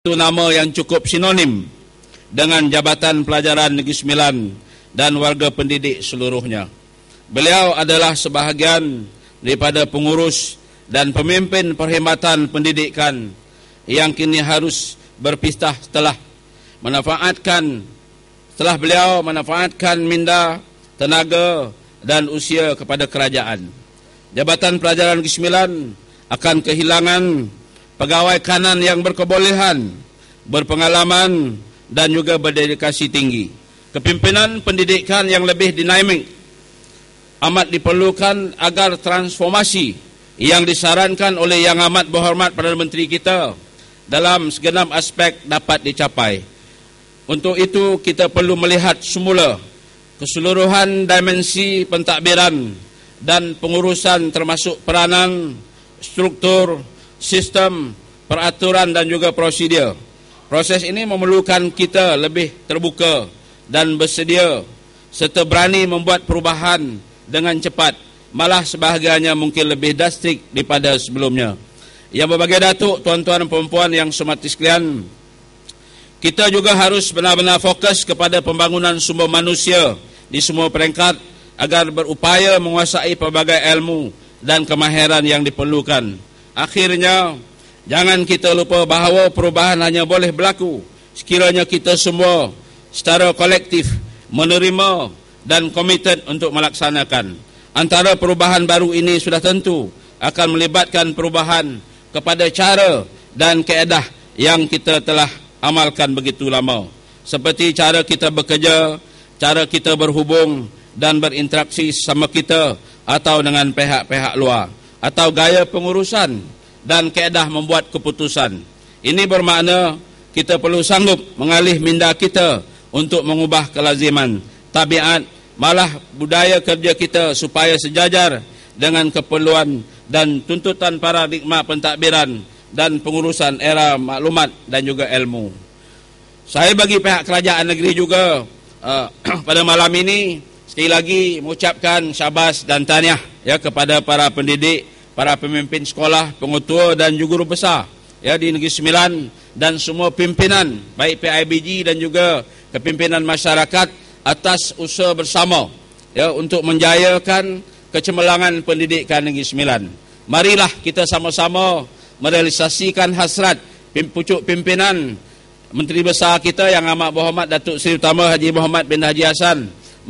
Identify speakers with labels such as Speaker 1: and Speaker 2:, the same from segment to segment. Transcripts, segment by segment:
Speaker 1: Itu nama yang cukup sinonim dengan Jabatan Pelajaran Negeri Sembilan dan warga pendidik seluruhnya. Beliau adalah sebahagian daripada pengurus dan pemimpin perkhidmatan pendidikan yang kini harus berpisah setelah beliau memanfaatkan minda, tenaga dan usia kepada kerajaan. Jabatan Pelajaran Negeri Sembilan akan kehilangan pegawai kanan yang berkebolehan, berpengalaman dan juga berdedikasi tinggi. Kepimpinan pendidikan yang lebih dinamik amat diperlukan agar transformasi yang disarankan oleh Yang Amat Berhormat Perdana Menteri kita dalam segenap aspek dapat dicapai. Untuk itu kita perlu melihat semula keseluruhan dimensi pentadbiran dan pengurusan termasuk peranan, struktur, sistem, peraturan dan juga prosedur. Proses ini memerlukan kita lebih terbuka dan bersedia serta berani membuat perubahan dengan cepat, malah sebahagiannya mungkin lebih drastik daripada sebelumnya. Yang berbagai datuk, tuan-tuan dan puan-puan yang hormati sekalian, kita juga harus benar-benar fokus kepada pembangunan sumber manusia di semua peringkat agar berupaya menguasai pelbagai ilmu dan kemahiran yang diperlukan. Akhirnya, jangan kita lupa bahawa perubahan hanya boleh berlaku sekiranya kita semua secara kolektif menerima dan komited untuk melaksanakan. Antara perubahan baru ini sudah tentu akan melibatkan perubahan kepada cara dan kaedah yang kita telah amalkan begitu lama. Seperti cara kita bekerja, cara kita berhubung dan berinteraksi sama kita atau dengan pihak-pihak luar, atau gaya pengurusan dan kaedah membuat keputusan. Ini bermakna kita perlu sanggup mengalih minda kita untuk mengubah kelaziman, tabiat, malah budaya kerja kita supaya sejajar dengan keperluan dan tuntutan paradigma pentadbiran dan pengurusan era maklumat dan juga ilmu. Saya bagi pihak kerajaan negeri juga pada malam ini sekali lagi mengucapkan syabas dan tahniah kepada para pendidik, para pemimpin sekolah, pengetua dan juga guru besar di Negeri Sembilan dan semua pimpinan baik PIBG dan juga kepimpinan masyarakat atas usaha bersama untuk menjayakan kecemerlangan pendidikan Negeri Sembilan. Marilah kita sama-sama merealisasikan hasrat pucuk pimpinan Menteri Besar kita Yang Amat Berhormat Datuk Seri Utama Haji Muhammad bin Haji Hassan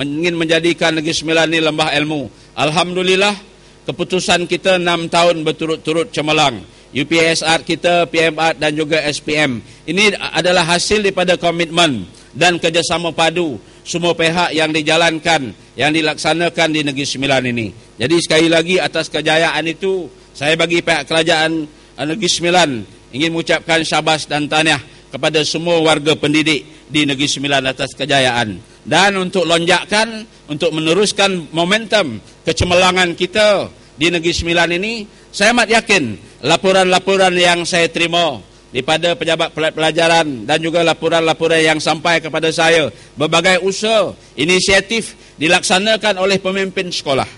Speaker 1: ingin menjadikan Negeri Sembilan ini lembah ilmu. Alhamdulillah, keputusan kita 6 tahun berturut-turut cemerlang. UPSR kita, PMR dan juga SPM. Ini adalah hasil daripada komitmen dan kerjasama padu semua pihak yang dijalankan, yang dilaksanakan di Negeri Sembilan ini. Jadi sekali lagi atas kejayaan itu, saya bagi pihak kerajaan Negeri Sembilan ingin mengucapkan syabas dan tahniah kepada semua warga pendidik di Negeri Sembilan atas kejayaan. Dan untuk lonjakan, untuk meneruskan momentum kecemerlangan kita di Negeri Sembilan ini, saya amat yakin laporan-laporan yang saya terima daripada pejabat pelajaran dan juga laporan-laporan yang sampai kepada saya, berbagai usaha, inisiatif dilaksanakan oleh pemimpin sekolah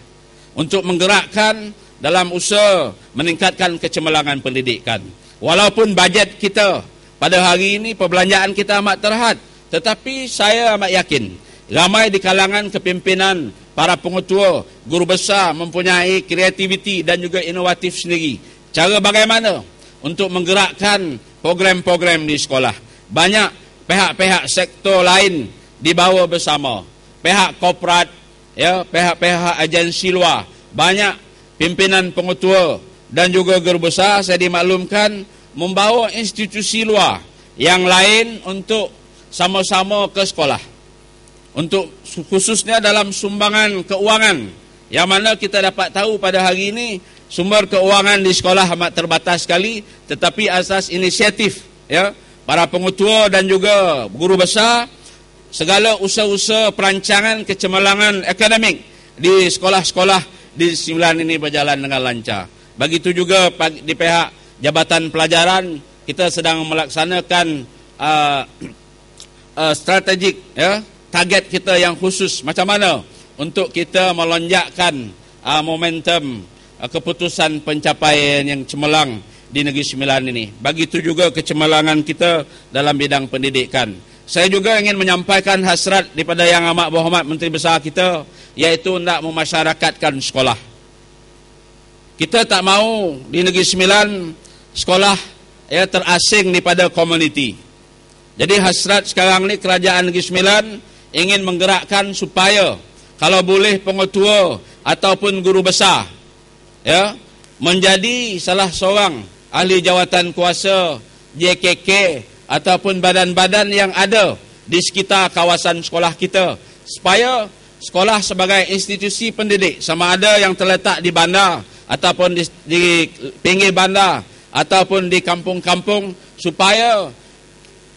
Speaker 1: untuk menggerakkan dalam usaha meningkatkan kecemerlangan pendidikan. Walaupun bajet kita pada hari ini, perbelanjaan kita amat terhad, tetapi saya amat yakin ramai di kalangan kepimpinan, para pengetua, guru besar mempunyai kreativiti dan juga inovatif sendiri. Cara bagaimana untuk menggerakkan program-program di sekolah. Banyak pihak-pihak sektor lain dibawa bersama. Pihak korporat, pihak-pihak agensi luar. Banyak pimpinan pengetua dan juga guru besar saya dimaklumkan membawa institusi luar yang lain untuk sama-sama ke sekolah. Untuk khususnya dalam sumbangan keuangan, yang mana kita dapat tahu pada hari ini sumber keuangan di sekolah amat terbatas sekali, tetapi asas inisiatif para pengetua dan juga guru besar, segala usaha-usaha perancangan kecemerlangan akademik di sekolah-sekolah di Sembilan ini berjalan dengan lancar. Begitu juga di pihak Jabatan Pelajaran, kita sedang melaksanakan strategik target kita yang khusus macam mana untuk kita melonjakkan momentum keputusan pencapaian yang cemerlang di Negeri Sembilan ini. Begitu juga kecemerlangan kita dalam bidang pendidikan. Saya juga ingin menyampaikan hasrat daripada Yang Amat Berhormat Menteri Besar kita, iaitu nak memasyarakatkan sekolah. Kita tak mahu di Negeri Sembilan sekolah terasing daripada komuniti. Jadi hasrat sekarang ni Kerajaan Negeri Sembilan ingin menggerakkan supaya kalau boleh pengetua ataupun guru besar menjadi salah seorang ahli jawatan kuasa JKK ataupun badan-badan yang ada di sekitar kawasan sekolah kita, supaya sekolah sebagai institusi pendidik, sama ada yang terletak di bandar ataupun di pinggir bandar ataupun di kampung-kampung, supaya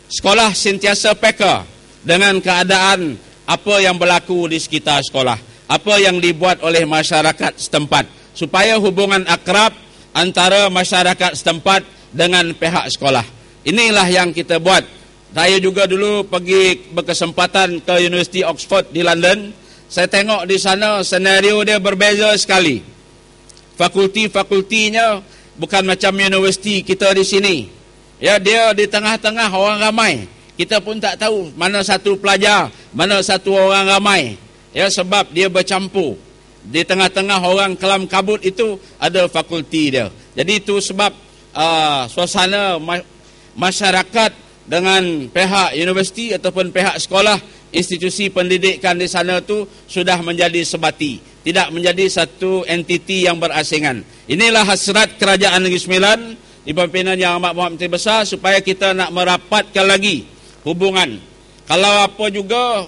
Speaker 1: sekolah sentiasa peka dengan keadaan apa yang berlaku di sekitar sekolah, apa yang dibuat oleh masyarakat setempat, supaya hubungan akrab antara masyarakat setempat dengan pihak sekolah. Inilah yang kita buat. Saya juga dulu pergi berkesempatan ke University Oxford di London. Saya tengok di sana senario dia berbeza sekali. Fakulti-fakultinya bukan macam universiti kita di sini. Ya, dia di tengah-tengah orang ramai. Kita pun tak tahu mana satu pelajar, mana satu orang ramai. Ya, sebab dia bercampur. Di tengah-tengah orang kelam kabut itu ada fakulti dia. Jadi itu sebab suasana masyarakat dengan pihak universiti ataupun pihak sekolah, institusi pendidikan di sana tu sudah menjadi sebati, tidak menjadi satu entiti yang berasingan. Inilah hasrat Kerajaan Negeri Sembilan di pimpinan Yang Amat Berhormat Menteri Besar, supaya kita nak merapatkan lagi hubungan. Kalau apa juga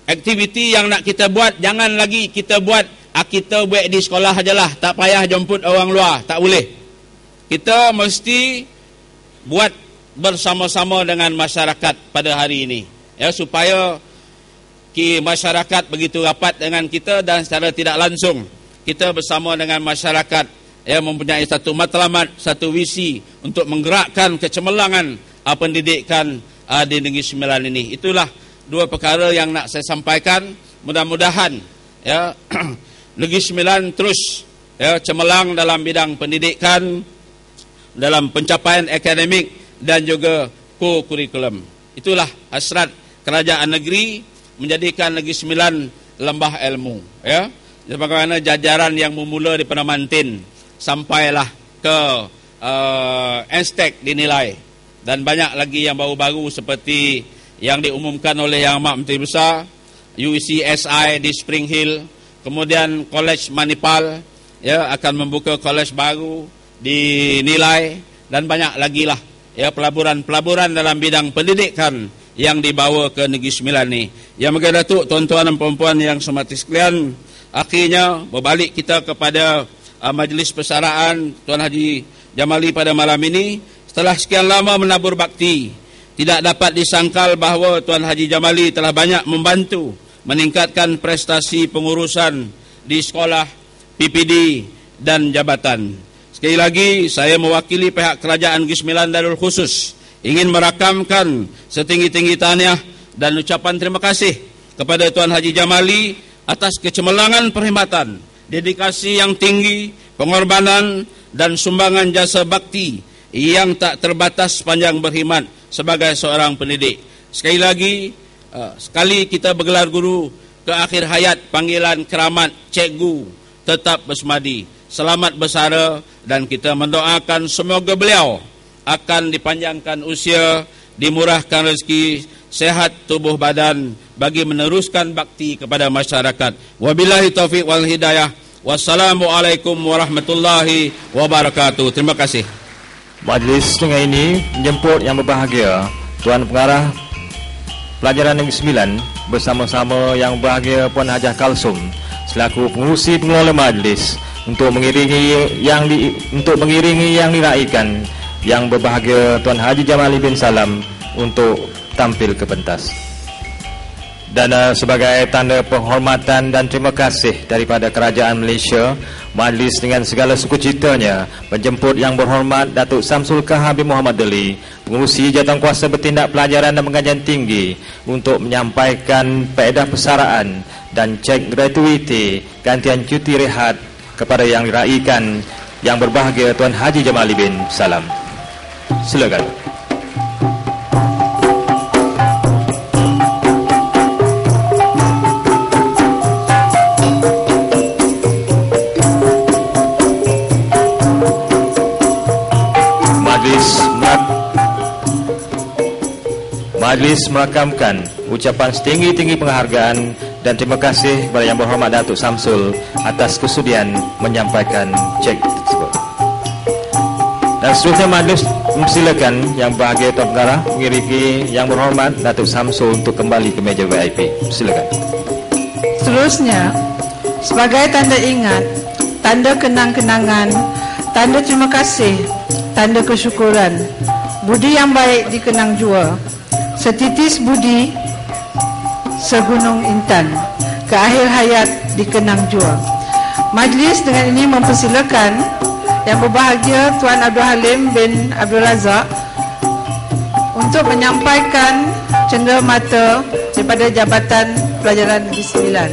Speaker 1: aktiviti yang nak kita buat, jangan lagi kita buat kita buat di sekolah sajalah, tak payah jemput orang luar, tak boleh. Kita mesti buat bersama-sama dengan masyarakat pada hari ini, ya, supaya masyarakat begitu rapat dengan kita dan secara tidak langsung kita bersama dengan masyarakat mempunyai satu matlamat, satu visi untuk menggerakkan kecemerlangan pendidikan di Negeri Sembilan ini. Itulah dua perkara yang nak saya sampaikan. Mudah-mudahan Negeri Sembilan terus cemerlang dalam bidang pendidikan, dalam pencapaian akademik dan juga kurikulum. Itulah hasrat kerajaan negeri, menjadikan Negeri Sembilan lembah ilmu. Sebagaimana jajaran yang memula di Penamantin sampailah ke Anstek dinilai, dan banyak lagi yang baru-baru seperti yang diumumkan oleh Yang Amat Menteri Besar, UECSI di Spring Hill, kemudian College Manipal akan membuka kolej baru dinilai, dan banyak lagi lah pelaburan-pelaburan dalam bidang pendidikan yang dibawa ke Negeri Sembilan ni. Yang bagi Datuk, tuan-tuan dan puan-puan yang semati sekalian, akhirnya berbalik kita kepada majlis persaraan Tuan Haji Jamali pada malam ini. Setelah sekian lama menabur bakti, tidak dapat disangkal bahawa Tuan Haji Jamali telah banyak membantu meningkatkan prestasi pengurusan di sekolah, PPD dan jabatan. Sekali lagi, saya mewakili pihak Kerajaan Negeri Sembilan Darul Khusus ingin merakamkan setinggi-tinggi tahniah dan ucapan terima kasih kepada Tuan Haji Jamali atas kecemerlangan perkhidmatan, dedikasi yang tinggi, pengorbanan dan sumbangan jasa bakti yang tak terbatas sepanjang berkhidmat sebagai seorang pendidik. Sekali lagi, sekali kita bergelar guru ke akhir hayat, panggilan keramat cikgu tetap bersemadi. Selamat bersara, dan kita mendoakan semoga beliau akan dipanjangkan usia, dimurahkan rezeki, sehat tubuh badan bagi meneruskan bakti kepada masyarakat. Wabillahi taufiq wal hidayah. Wassalamualaikum warahmatullahi wabarakatuh. Terima kasih.
Speaker 2: Majlis dengan ini menjemput yang berbahagia Tuan Pengarah Pelajaran Negeri Sembilan bersama-sama yang berbahagia Puan Hajah Kalsum selaku pengurusi pengelola majlis untuk mengiringi yang diraikan yang berbahagia Tuan Haji Jamali bin Salam untuk tampil ke pentas. Dan sebagai tanda penghormatan dan terima kasih daripada Kerajaan Malaysia, majlis dengan segala sukacitanya menjemput Yang Berhormat Datuk Samsul Kahar bin Muhammad Deli, pengurusi Jawatankuasa Bertindak Pelajaran dan Pengajian Tinggi, untuk menyampaikan faedah persaraan dan cek gratuiti gantian cuti rehat kepada yang diraikan yang berbahagia Tuan Haji Jamali bin Salam. Silakan. Majlis merakamkan ucapan setinggi-tinggi penghargaan dan terima kasih kepada Yang Berhormat Datuk Samsul atas kesudian menyampaikan cek tersebut. Dan seterusnya majlis mempersilakan Yang Berbahagia Tuan Pengarah mengiringi Yang Berhormat Datuk Samsul untuk kembali ke meja VIP. Silakan.
Speaker 3: Seterusnya, sebagai tanda ingat, tanda kenang-kenangan, tanda terima kasih, tanda kesyukuran, budi yang baik dikenang jua, setitis budi segunung intan, ke akhir hayat dikenang jua. Majlis dengan ini mempersilakan Yang Berbahagia Tuan Abdul Halim bin Abdul Razak untuk menyampaikan cenderamata daripada Jabatan Pelajaran Negeri Sembilan.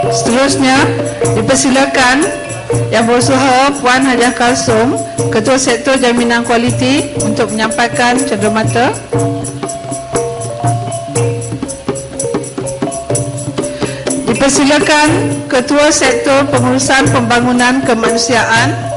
Speaker 3: Seterusnya, dipersilakan Yang Berusaha Puan Hajah Kalsum, Ketua Sektor Jaminan Kualiti untuk menyampaikan cenderamata. Dipersilakan Ketua Sektor Pengurusan Pembangunan Kemanusiaan.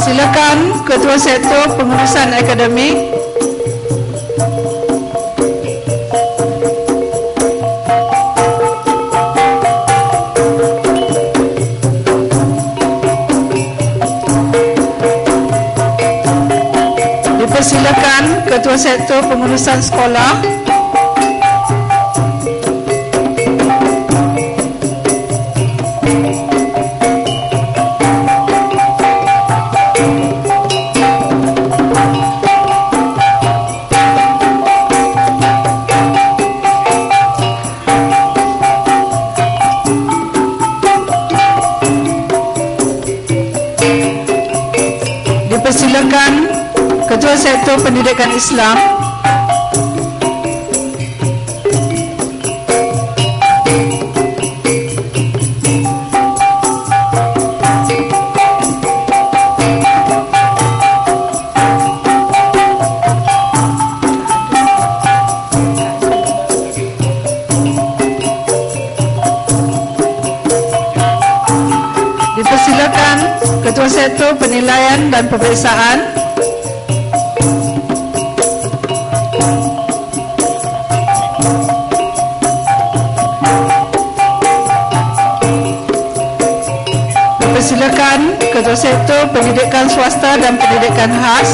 Speaker 3: Silakan Ketua Sektor Pengurusan Akademik. Dipersilakan Ketua Sektor Pengurusan Sekolah. Dipersilakan Ketua Sektor Pendidikan Islam. Dipersilakan Ketua Sektor Penilaian dan Peperiksaan. Dipersilakan Ketua Sektor Pendidikan Swasta dan Pendidikan Khas.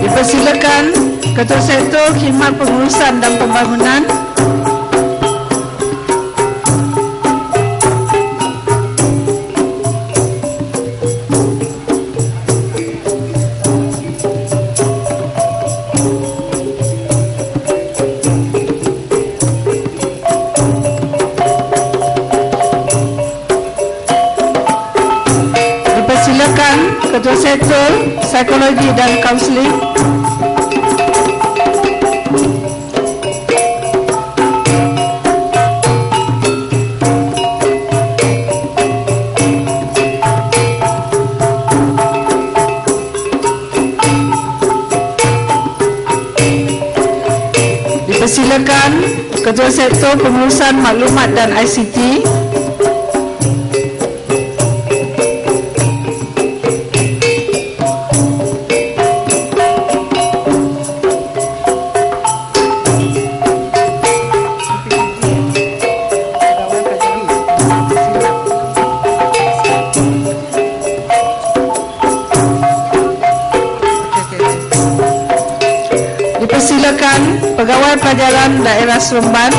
Speaker 3: Dipersilakan Ketua Sektor Khidmat Pengurusan dan Pembangunan. Dipersilakan Ketua Sektor Psikologi dan Kaunseling. Dipersilakan Ketua Sektor Pengurusan Maklumat dan ICT. Pegawai Pelajaran Daerah Seremban.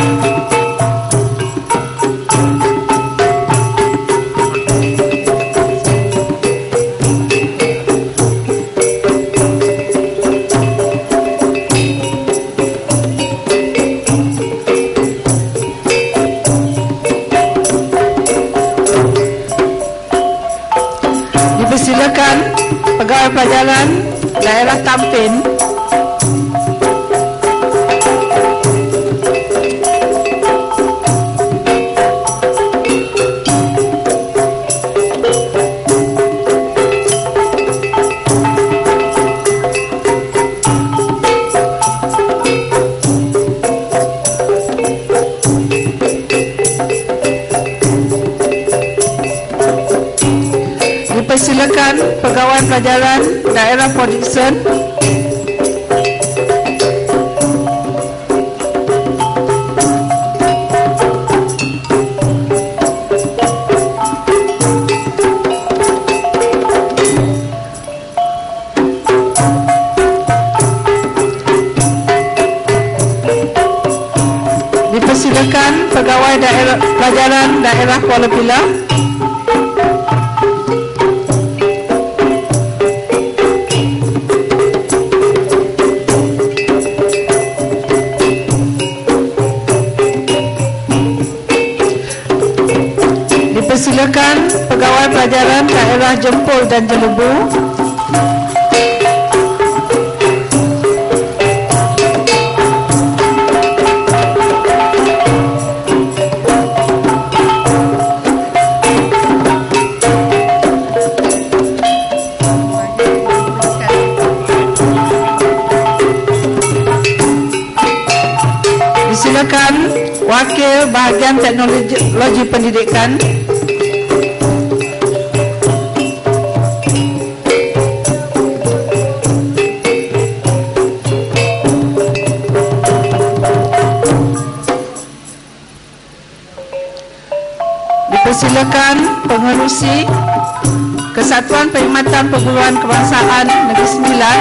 Speaker 3: Dipersilakan Pegawai Pelajaran Daerah Tampin. Dipersilakan Pegawai Pelajaran Daerah Port Dickson. Dipersilakan Pegawai Pelajaran Daerah Kuala Pilah. Dipersilakan Pegawai Pelajaran Daerah Jempol dan Jelebu. Disilakan Wakil Bahagian Teknologi Pendidikan. Dipersilakan Pengerusi Kesatuan Perkhidmatan Perguruan Kebangsaan Negeri Sembilan.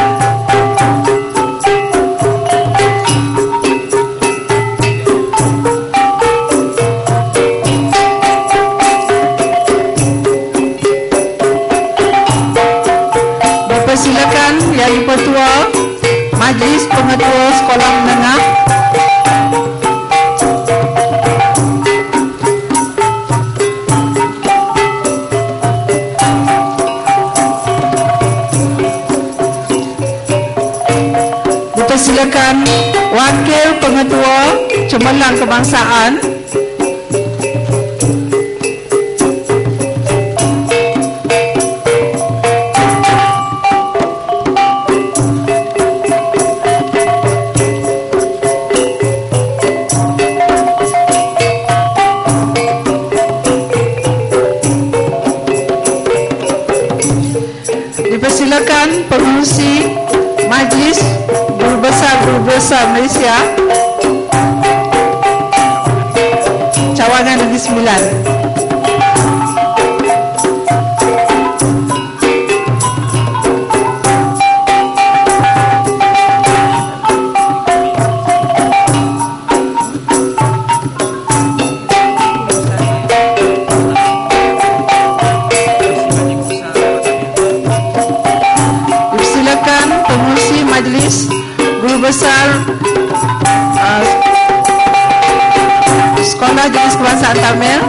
Speaker 3: Dipersilakan Yang Dipertua Majlis Pengetua Sekolah Menengah. Dipersilakan Wakil Pengetua Cemerlang Kebangsaan. Dipersilakan Pengerusi Majlis Guru Besar Malaysia Cawangan Negeri Sembilan. Dipersilakan Pengerusi Majlis Guru Besar Sekolah Jenis Kebangsaan Tamil.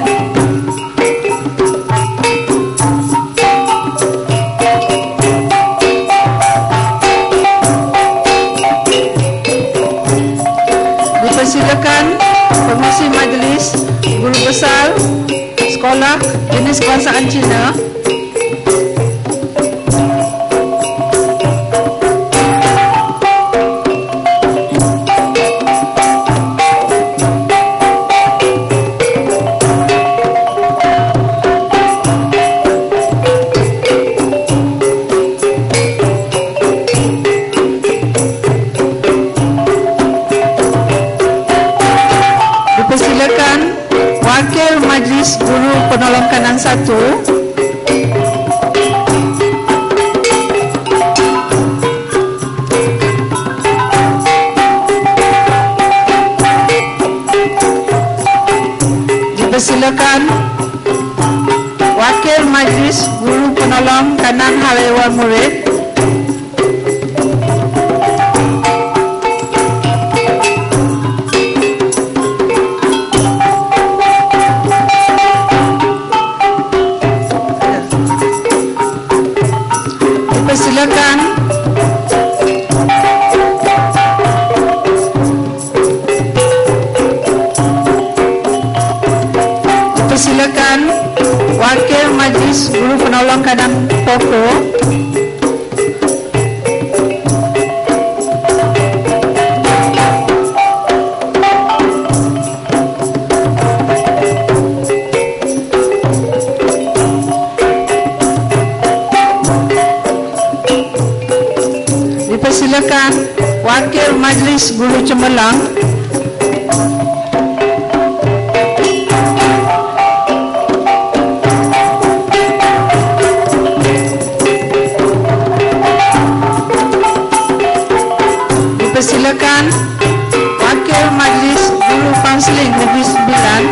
Speaker 3: Dipersilakan Pengerusi Majlis Guru Besar Sekolah Jenis Kebangsaan Cina. Dipersilakan Wakil Majlis Guru Penolong Kanan 1. Dipersilakan Wakil Majlis Guru Penolong Kanan Hal-Ehwal Murid. Dipersilakan Wakil Majlis Guru Penolong Kanan Poko. Dipersilakan Wakil Majlis Guru Cemerlang. Dipersilakan Wakil Majlis Guru Kaunseling Negeri Sembilan.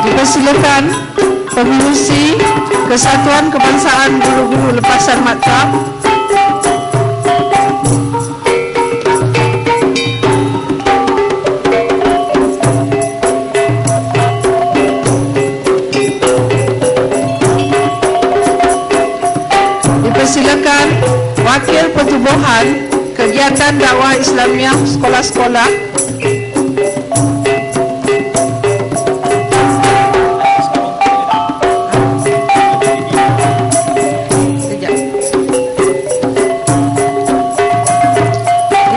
Speaker 3: Dipersilakan Pengurusi Kesatuan Kebangsaan Guru-Guru Lepasan Maktab. Dipersilakan Wakil Pertubuhan Kegiatan Dakwah Islamiah Sekolah-Sekolah.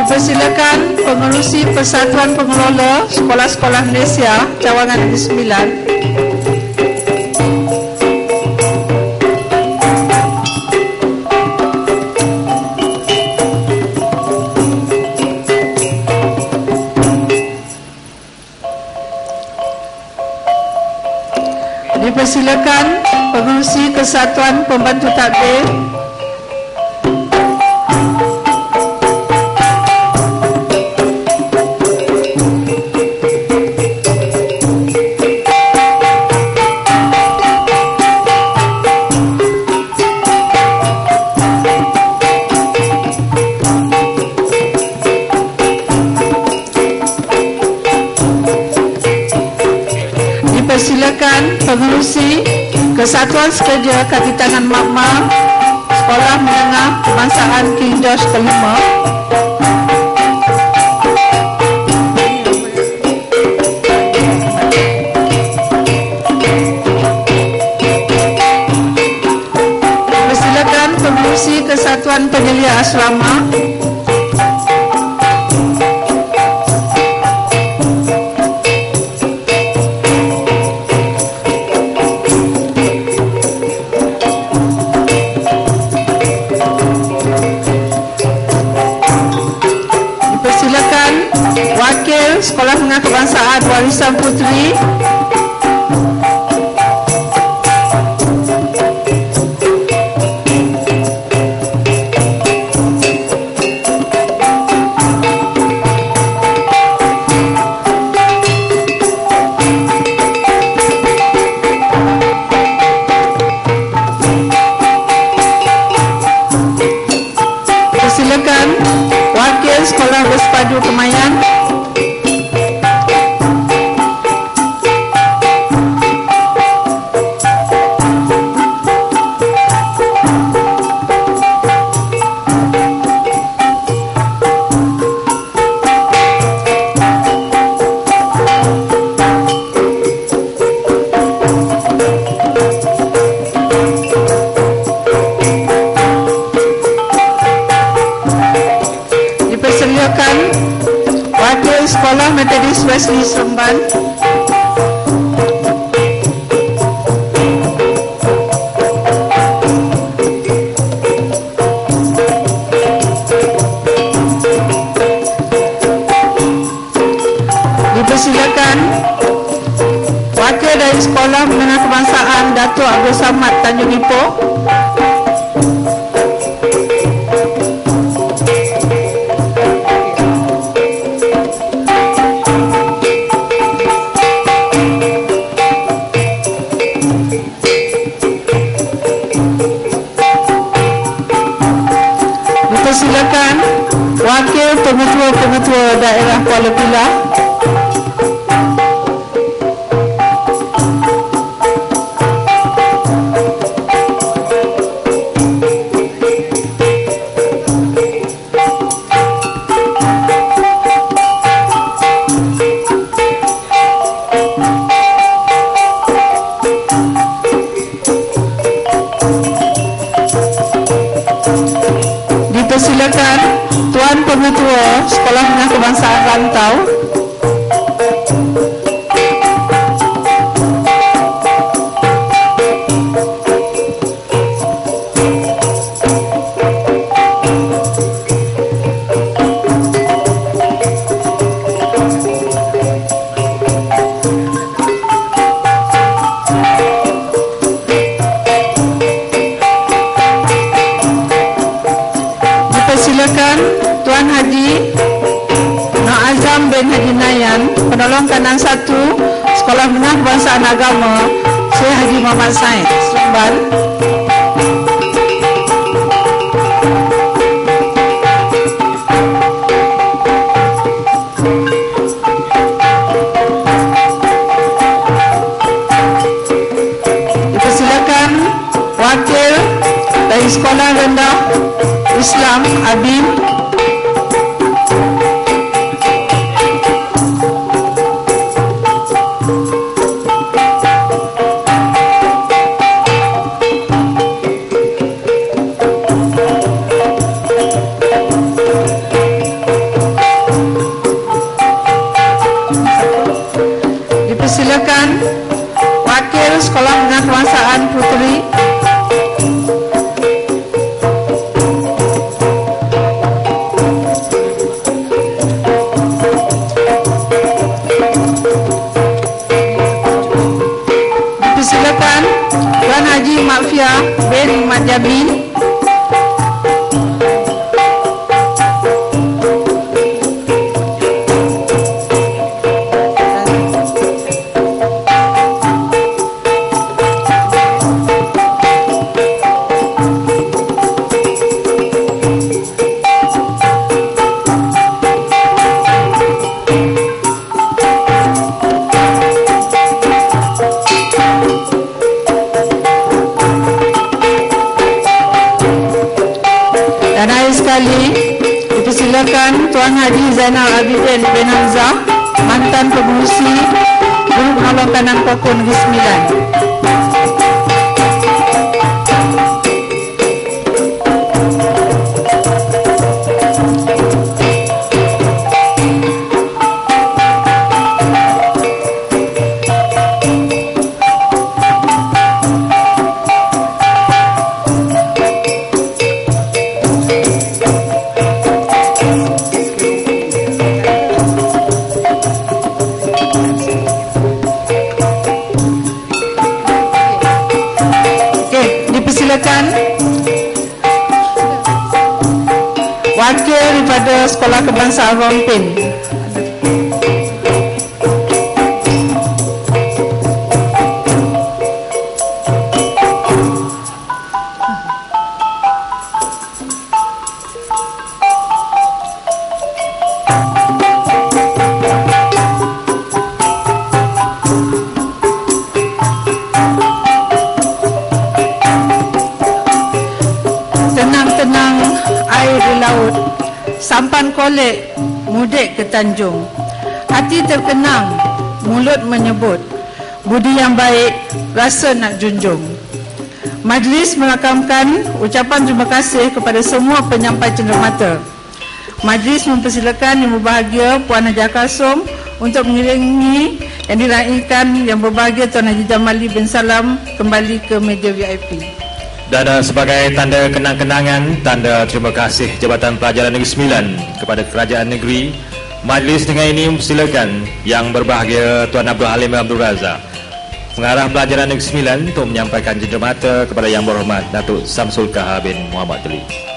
Speaker 3: Dipersilakan Pengerusi Persatuan Pengelola Sekolah-Sekolah Malaysia Cawangan Negeri Sembilan. Dipersilakan Pengerusi Kesatuan Pembantu Takbir. Dipersilakan Pengerusi Kesatuan Sekerja Kaki Tangan Makmal Sekolah Menengah Kebangsaan King George Kelima. Dipersilakan Pengerusi Kesatuan Penyelia Asrama. Wakil Sekolah Menengah Kebangsaan Warisan Puteri. Silakan Wakil Sekolah Berspadu Kemayan. Dipersilakan Wakil Sekolah Metodis Wesley Seremban. Dipersilakan Wakil dari Sekolah Menengah Kebangsaan Kebangsaan Datuk Abdul Samad Tanjung Ipoh. Dipersilakan Wakil Pengetua-Pengetua Daerah Kuala Pilah. Dipersilakan Tuan Pengetua Sekolah Menengah Kebangsaan Rantau. Dipersilakan Tuan Haji Nur Azam bin Haji Nayan, Penolong Kanan 1, Sekolah Menengah Kebangsaan Agama Syekh Haji Muhammad Said, Seremban. Dipersilakan Wakil dari Sekolah Rendah Islam Abim. Dipersilakan Wakil Sekolah Menengah Kebangsaan Puteri. Dipersilakan Tuan Haji Mafia bin Mat Jamin. Dan akhir sekali, dipersilakan Tuan Haji Zainal Abidin bin Hamzah, mantan pengurusi Guru Penolong Kanan Pokok Negeri Sembilan. Dipersilakan Wakil daripada Sekolah Kebangsaan Rompin. Tenang-tenang air di laut, sampan kolek mudik ke Tanjung. Hati terkenang, mulut menyebut, budi yang baik rasa nak junjung. Majlis merakamkan ucapan terima kasih kepada semua penyampai cenderamata. Majlis mempersilakan Yang Berbahagia Puan Haji Kalsum untuk mengiringi yang diraikan Yang Berbahagia Tuan Haji Jamali bin Salam kembali ke meja VIP.
Speaker 2: Dan sebagai tanda kenang-kenangan, tanda terima kasih Jabatan Pelajaran Negeri Sembilan kepada Kerajaan Negeri, majlis dengan ini mempersilakan Yang Berbahagia Tuan Abdul Halim Abdul Razak Pengarah pelajaran Negeri Sembilan untuk menyampaikan jendermata kepada Yang Berhormat Datuk Samsul Kahar bin Muhammad Tuli.